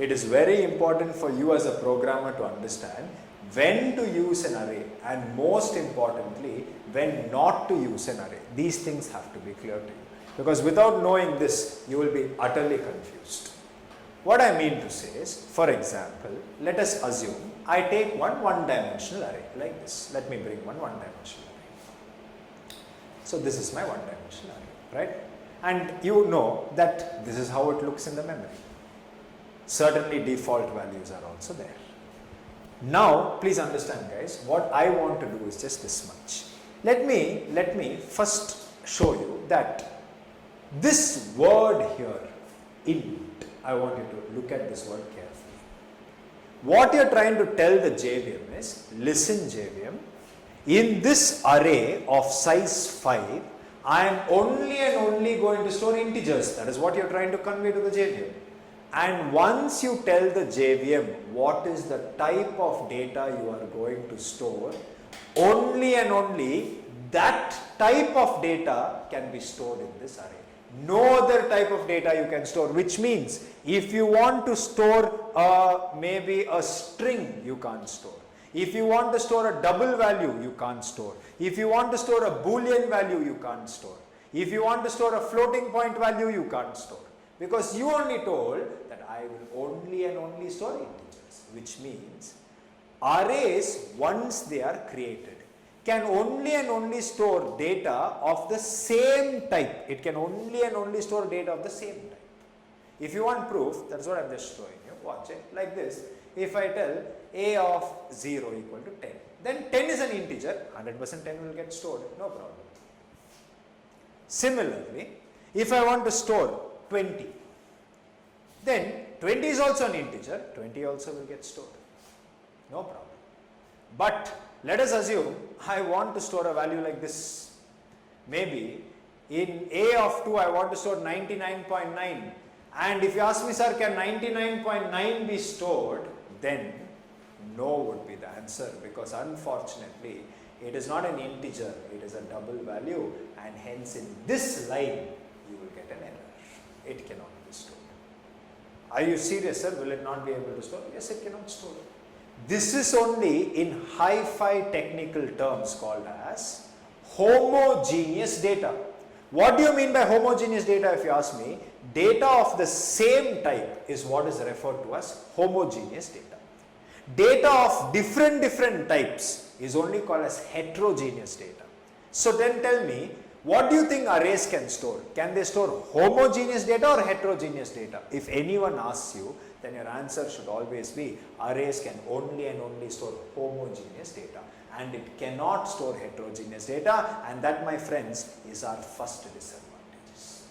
it is very important for you as a programmer to understand when to use an array and most importantly when not to use an array. These things have to be clear to you, because without knowing this you will be utterly confused. What I mean to say is, for example, let us assume I take one one-dimensional array like this. Let me bring one one-dimensional array. So this is my one-dimensional array, right? And you know that this is how it looks in the memory. Certainly default values are also there. Now please understand guys, what I want to do is just this much. Let me first show you that this word here, int, I want you to look at this word carefully. What you are trying to tell the JVM is, listen JVM, in this array of size 5, I am only and only going to store integers. That is what you are trying to convey to the JVM. And once you tell the JVM what is the type of data you are going to store, only and only that type of data can be stored in this array. No other type of data you can store, which means if you want to store maybe a string, you can't store. If you want to store a double value, you can't store. If you want to store a boolean value, you can't store. If you want to store a floating point value, you can't store. Because you only told that I will only and only store integers, which means arrays, once they are created, can only and only store data of the same type. It can only and only store data of the same type. If you want proof, that's what I'm just showing you. Watch it like this. If I tell a of 0 equal to 10, then 10 is an integer, 100% 10 will get stored, no problem. Similarly, if I want to store 20, then 20 is also an integer, 20 also will get stored, no problem. But let us assume I want to store a value like this. Maybe in a of 2 I want to store 99.9, and if you ask me, sir, can 99.9 be stored, then no would be the answer, because unfortunately it is not an integer, it is a double value, and hence in this line you will get an error. It cannot be stored. Are you serious, sir? Will it not be able to store? Yes, it cannot store. This is only in hi-fi technical terms called as homogeneous data. What do you mean by homogeneous data if you ask me? Data of the same type is what is referred to as homogeneous data. Data of different types is only called as heterogeneous data. So then tell me, what do you think arrays can store? Can they store homogeneous data or heterogeneous data? If anyone asks you, then your answer should always be arrays can only and only store homogeneous data, and it cannot store heterogeneous data, and that, my friends, is our first disadvantage,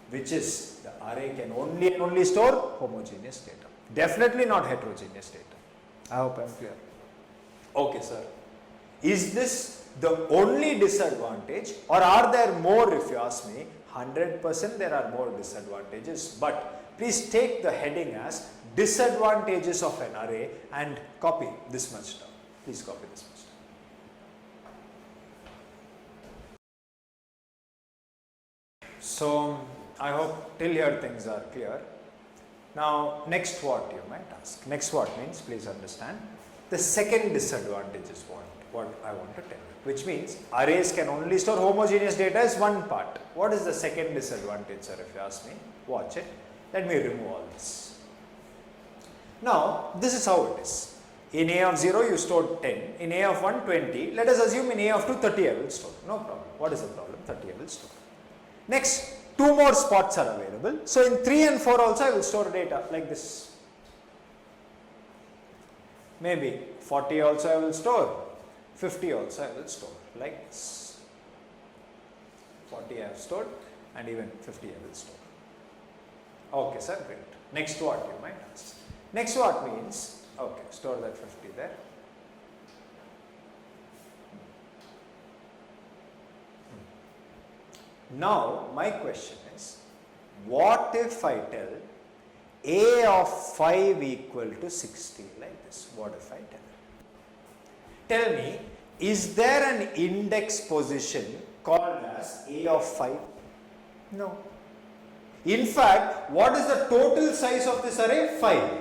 which is the array can only and only store homogeneous data, definitely not heterogeneous data. I hope I am clear. Okay, sir. Is this the only disadvantage, or are there more? If you ask me, 100% there are more disadvantages, but please take the heading as disadvantages of an array and copy this much down. Please copy this much down. So I hope till here things are clear. Now next what you might ask. Next what means, please understand, the second disadvantage is what I want to tell you, which means arrays can only store homogeneous data is one part. What is the second disadvantage, sir, if you ask me? Watch it. Let me remove all this. Now this is how it is. In a of 0 you stored 10, in a of 1 20, let us assume in a of 2 30 I will store, no problem. What is the problem? 30 I will store. Next, 2 more spots are available. So in 3 and 4 also I will store data like this. Maybe 40 also I will store, 50 also I will store like this. 40 I have stored and even 50 I will store. Okay, sir, great. Next what you might ask. Next what means, okay, store that 50 there. Now my question is, what if I tell a of 5 equal to 60 like this? What if I tell? Tell me, is there an index position called as a of 5? No. In fact, what is the total size of this array? 5.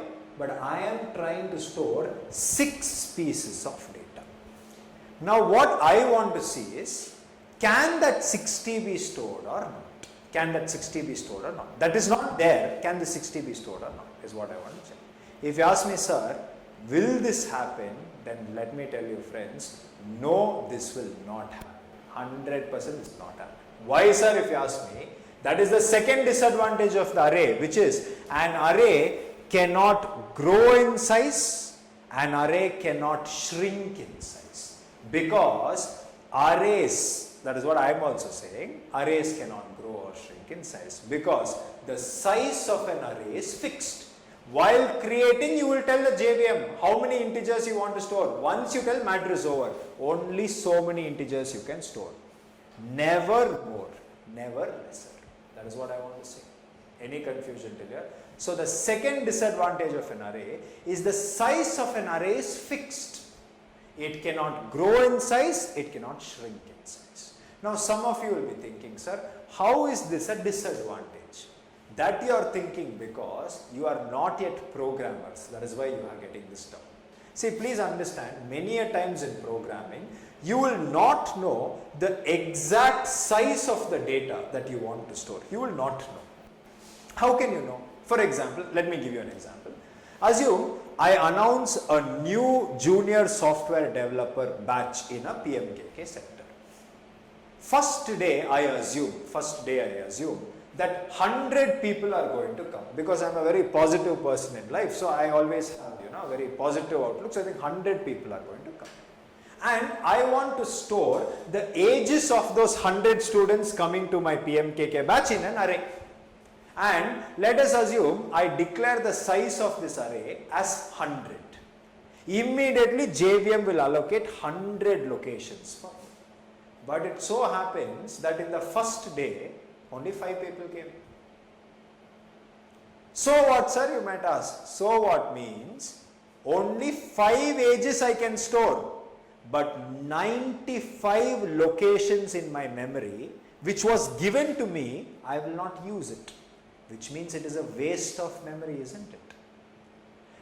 but I am trying to store 6 pieces of data. Now what I want to see is, can that 60 be stored or not? Can that 60 be stored or not? That is not there. Can the 60 be stored or not is what I want to check. If you ask me, sir, will this happen? Then let me tell you friends, no, this will not happen. 100% is not happen. Why, sir, if you ask me? That is the second disadvantage of the array, which is an array cannot grow in size, an array cannot shrink in size. Because arrays, that is what I am also saying, arrays cannot grow or shrink in size because the size of an array is fixed. While creating, you will tell the JVM how many integers you want to store. Once you tell, matter is over. Only so many integers you can store. Never more, never lesser. That is what I want to say. Any confusion till here? So the second disadvantage of an array is the size of an array is fixed. It cannot grow in size, it cannot shrink in size. Now some of you will be thinking, sir, how is this a disadvantage? That you are thinking because you are not yet programmers. That is why you are getting this down. See, please understand, many a times in programming, you will not know the exact size of the data that you want to store. You will not know. How can you know? For example, let me give you an example. Assume I announce a new junior software developer batch in a PMKK sector. First day I assume that 100 people are going to come, because I am a very positive person in life, so I always have a very positive outlook. So I think 100 people are going to come, and I want to store the ages of those 100 students coming to my PMKK batch in an array. And let us assume I declare the size of this array as 100. Immediately JVM will allocate 100 locations for me. But it so happens that in the first day only 5 people came. So what, sir, you might ask? So what means only 5 ages I can store, but 95 locations in my memory which was given to me, I will not use it, which means it is a waste of memory, isn't it?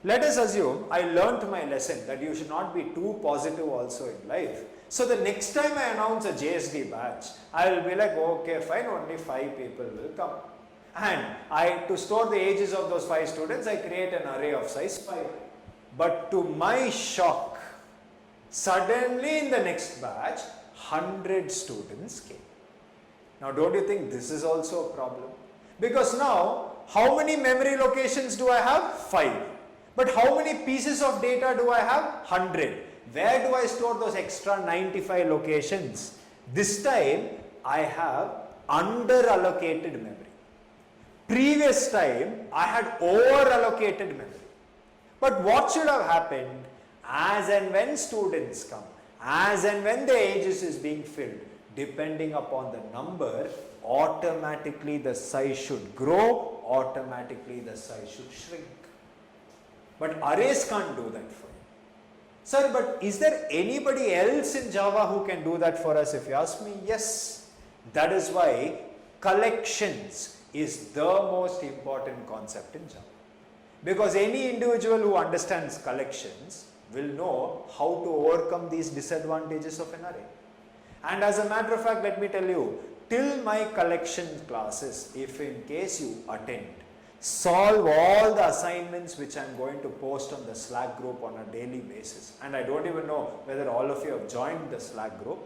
Let us assume I learnt my lesson that you should not be too positive also in life. So the next time I announce a JSD batch, I will be like, okay, fine, only 5 people will come. And to store the ages of those 5 students, I create an array of size 5. But to my shock, suddenly in the next batch, 100 students came. Now don't you think this is also a problem? Because now, how many memory locations do I have? 5. But how many pieces of data do I have? 100. Where do I store those extra 95 locations? This time, I have under allocated memory. Previous time, I had over allocated memory. But what should have happened? As and when students come, as and when the ages is being filled, depending upon the number, automatically the size should grow, automatically the size should shrink. But arrays can't do that for you. Sir, but is there anybody else in Java who can do that for us? If you ask me, yes. That is why collections is the most important concept in Java. Because any individual who understands collections will know how to overcome these disadvantages of an array. And as a matter of fact, let me tell you, till my collection classes, if in case you attend, solve all the assignments which I am going to post on the Slack group on a daily basis. And I don't even know whether all of you have joined the Slack group.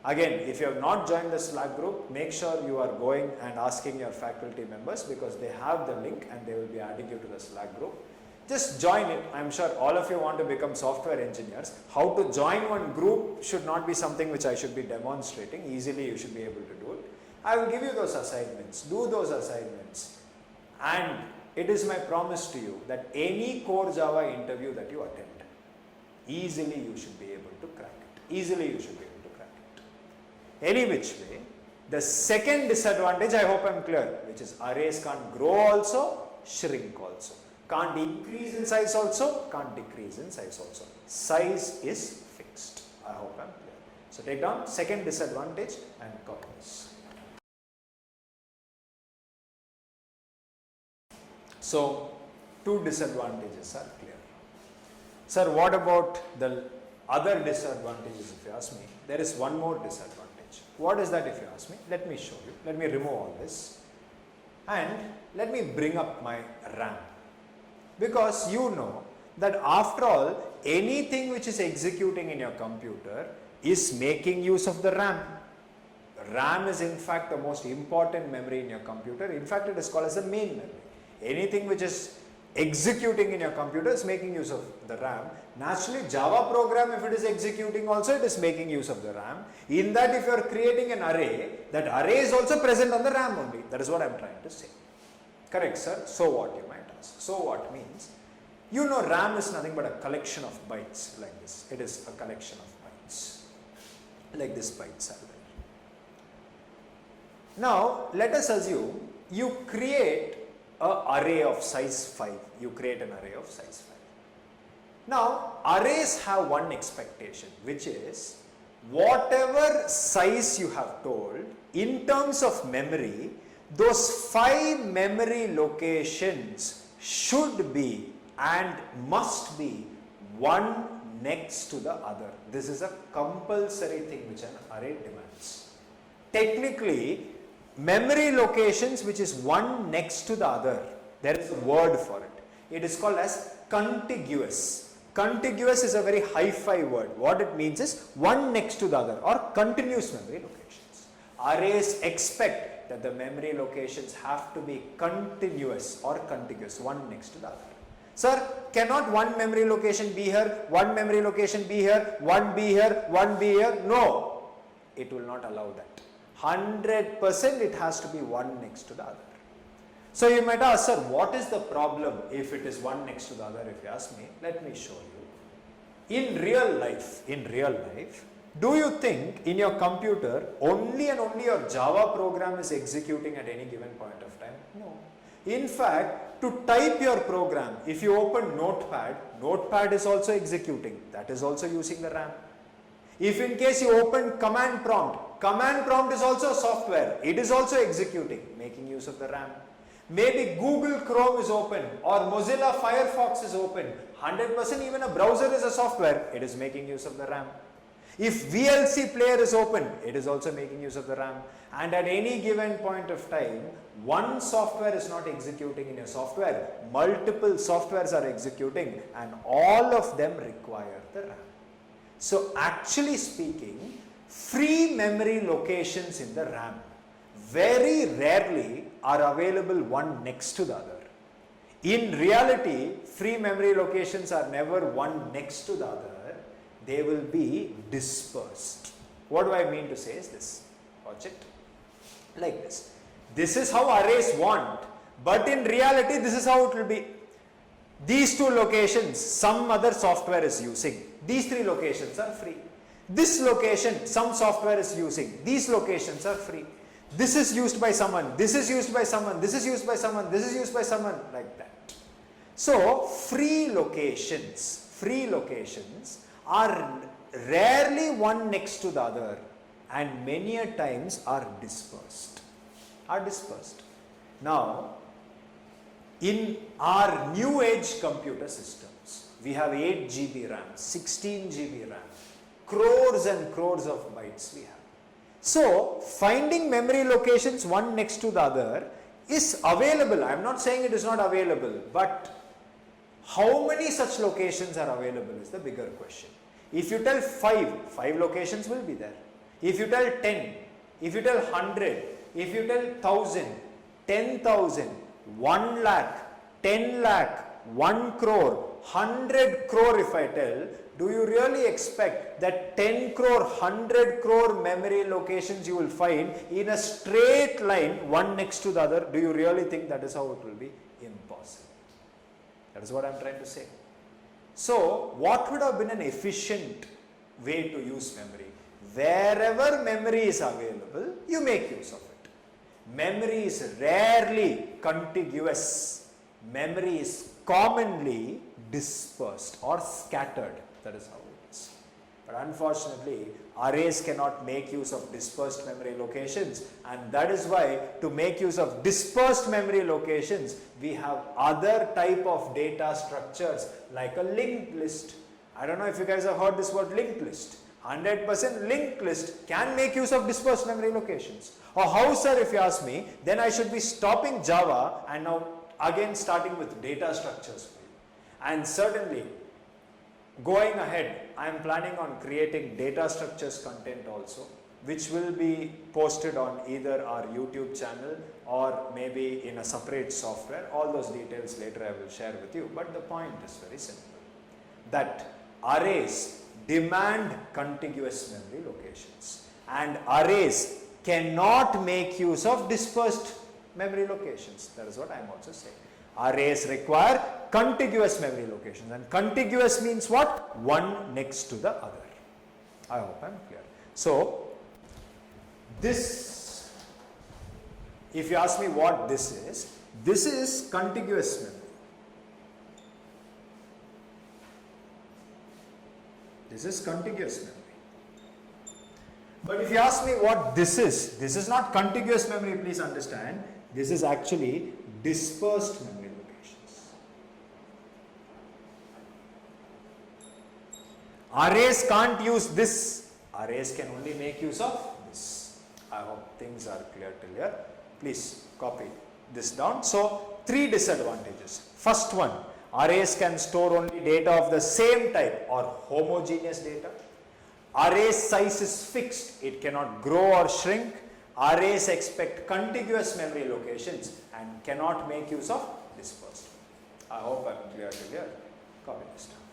Again, if you have not joined the Slack group, make sure you are going and asking your faculty members, because they have the link and they will be adding you to the Slack group. Just join it. I am sure all of you want to become software engineers. How to join one group should not be something which I should be demonstrating. Easily you should be able to do it. I will give you those assignments. Do those assignments. And it is my promise to you that any core Java interview that you attend, easily you should be able to crack it. Easily you should be able to crack it. Any which way, the second disadvantage, I hope I am clear, which is arrays can't grow also, shrink also. Can't increase in size also, can't decrease in size also. Size is fixed. I hope I am clear. So take down second disadvantage and copy this. So Two disadvantages are clear. Sir, what about the other disadvantages if you ask me? There is one more disadvantage. What is that if you ask me? Let me show you. Let me remove all this and let me bring up my RAM. Because you know that after all, anything which is executing in your computer is making use of the RAM. RAM is in fact the most important memory in your computer. In fact, it is called as the main memory. Anything which is executing in your computer is making use of the RAM. Naturally, Java program, if it is executing also, it is making use of the RAM. In that, if you are creating an array, that array is also present on the RAM only. That is what I am trying to say. Correct, sir? So what, you might ask. So what means? You know, RAM is nothing but a collection of bytes like this. It is a collection of bytes. Like this bytes are there. Now, let us assume you create an array of size 5. You create an array of size 5. Now, arrays have one expectation, which is whatever size you have told, in terms of memory, those 5 memory locations should be and must be one next to the other. This is a compulsory thing which an array demands. Technically, memory locations which is one next to the other, there is a word for it. It is called as contiguous. Contiguous is a very hi-fi word. What it means is one next to the other or continuous memory locations. Arrays expect that the memory locations have to be continuous or contiguous, one next to the other. Sir, cannot one memory location be here, one memory location be here, one be here, one be here? No, it will not allow that. 100% it has to be one next to the other. So you might ask, sir, what is the problem if it is one next to the other? If you ask me, let me show you. In real life, do you think in your computer only and only your Java program is executing at any given point of time? No. In fact, to type your program, if you open Notepad, Notepad is also executing. That is also using the RAM. If in case you open Command Prompt is also software. It is also executing, making use of the RAM. Maybe Google Chrome is open or Mozilla Firefox is open. 100% even a browser is a software. It is making use of the RAM. If VLC player is open, it is also making use of the RAM. And at any given point of time, one software is not executing in your software. Multiple softwares are executing and all of them require the RAM. So actually speaking, free memory locations in the RAM very rarely are available one next to the other. In reality, free memory locations are never one next to the other. They will be dispersed. What do I mean to say is this. Watch it. Like this. This is how arrays want, but in reality, this is how it will be. These two locations, some other software is using. These three locations are free. This location, some software is using. These locations are free. This is used by someone. This is used by someone. This is used by someone. This is used by someone. Like that. So, free locations are rarely one next to the other and many a times are dispersed. Now, in our new age computer systems, we have 8 GB RAM, 16 GB RAM, crores and crores of bytes we have. So, finding memory locations one next to the other is available. I am not saying it is not available, but how many such locations are available is the bigger question. If you tell 5 locations will be there. If you tell 10, if you tell 100, if you tell 1000, 10,000, 1 lakh, 10 lakh, 1 crore, 100 crore if I tell, do you really expect that 10 crore, 100 crore memory locations you will find in a straight line, one next to the other? Do you really think that is how it will be? Impossible. That is what I am trying to say. So, what would have been an efficient way to use memory? Wherever memory is available, you make use of it. Memory is rarely contiguous. Memory is commonly dispersed or scattered. That is how it is. But unfortunately, arrays cannot make use of dispersed memory locations, and that is why to make use of dispersed memory locations, we have other type of data structures like a linked list. I don't know if you guys have heard this word linked list. 100% linked list can make use of dispersed memory locations. Or how, sir, if you ask me, then I should be stopping Java and now again starting with data structures for you. And certainly, going ahead, I am planning on creating data structures content also, which will be posted on either our YouTube channel or maybe in a separate software. All those details later I will share with you. But the point is very simple, that arrays demand contiguous memory locations, and arrays cannot make use of dispersed memory locations. That is what I am also saying. Arrays require contiguous memory locations, and contiguous means what? One next to the other. I hope I am clear. So, this, if you ask me what this is contiguous memory. This is contiguous memory. But if you ask me what this is not contiguous memory, please understand. This is actually dispersed memory locations. Arrays can't use this. Arrays can only make use of this. I hope things are clear till here. Please copy this down. So, 3 disadvantages. First one, arrays can store only data of the same type or homogeneous data. Array size is fixed. It cannot grow or shrink. Arrays expect contiguous memory locations and cannot make use of dispersed. I hope I am clear till here. Copy this down.